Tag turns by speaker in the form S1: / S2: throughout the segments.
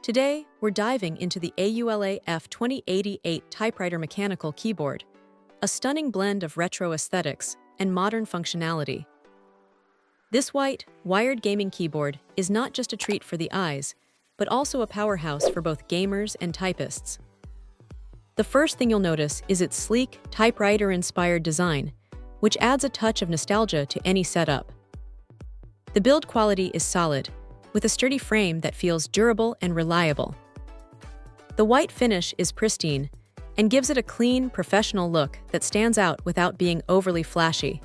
S1: Today, we're diving into the AULA F2088 Typewriter mechanical keyboard, a stunning blend of retro aesthetics and modern functionality. This white, wired gaming keyboard is not just a treat for the eyes, but also a powerhouse for both gamers and typists. The first thing you'll notice is its sleek, typewriter-inspired design, which adds a touch of nostalgia to any setup. The build quality is solid, with a sturdy frame that feels durable and reliable. The white finish is pristine and gives it a clean, professional look that stands out without being overly flashy.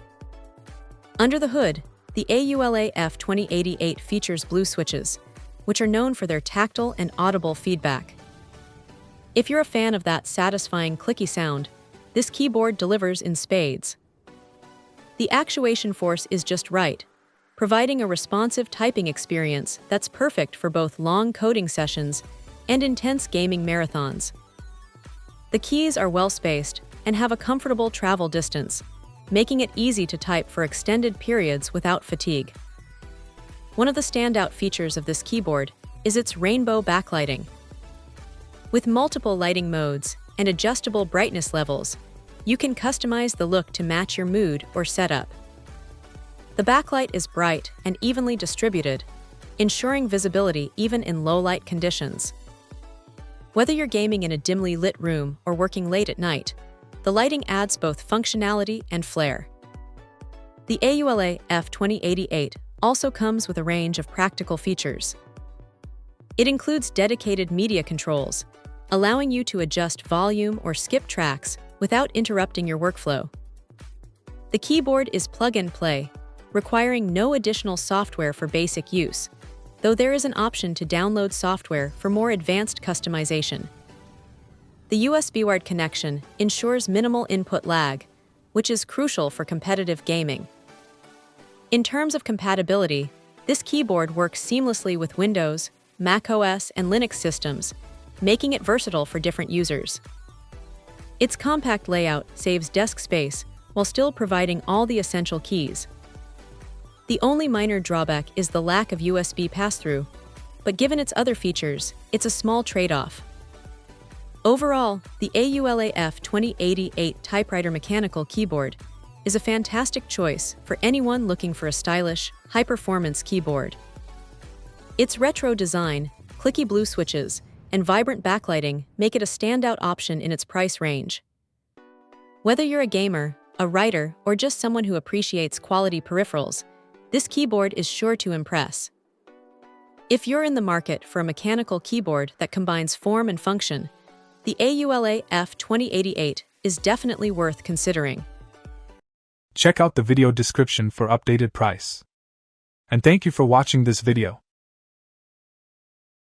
S1: Under the hood, the AULA F2088 features blue switches, which are known for their tactile and audible feedback. If you're a fan of that satisfying clicky sound, this keyboard delivers in spades. The actuation force is just right, providing a responsive typing experience that's perfect for both long coding sessions and intense gaming marathons. The keys are well-spaced and have a comfortable travel distance, making it easy to type for extended periods without fatigue. One of the standout features of this keyboard is its rainbow backlighting. With multiple lighting modes and adjustable brightness levels, you can customize the look to match your mood or setup. The backlight is bright and evenly distributed, ensuring visibility even in low-light conditions. Whether you're gaming in a dimly lit room or working late at night, the lighting adds both functionality and flair. The AULA F2088 also comes with a range of practical features. It includes dedicated media controls, allowing you to adjust volume or skip tracks without interrupting your workflow. The keyboard is plug-and-play, requiring no additional software for basic use, though there is an option to download software for more advanced customization. The USB wired connection ensures minimal input lag, which is crucial for competitive gaming. In terms of compatibility, this keyboard works seamlessly with Windows, macOS, and Linux systems, making it versatile for different users. Its compact layout saves desk space while still providing all the essential keys. The only minor drawback is the lack of USB pass-through, but given its other features, it's a small trade-off. Overall, the AULA F2088 Typewriter mechanical keyboard is a fantastic choice for anyone looking for a stylish, high-performance keyboard. Its retro design, clicky blue switches, and vibrant backlighting make it a standout option in its price range. Whether you're a gamer, a writer, or just someone who appreciates quality peripherals, this keyboard is sure to impress. If you're in the market for a mechanical keyboard that combines form and function, the AULA F2088 is definitely worth considering.
S2: Check out the video description for updated price. And thank you for watching this video.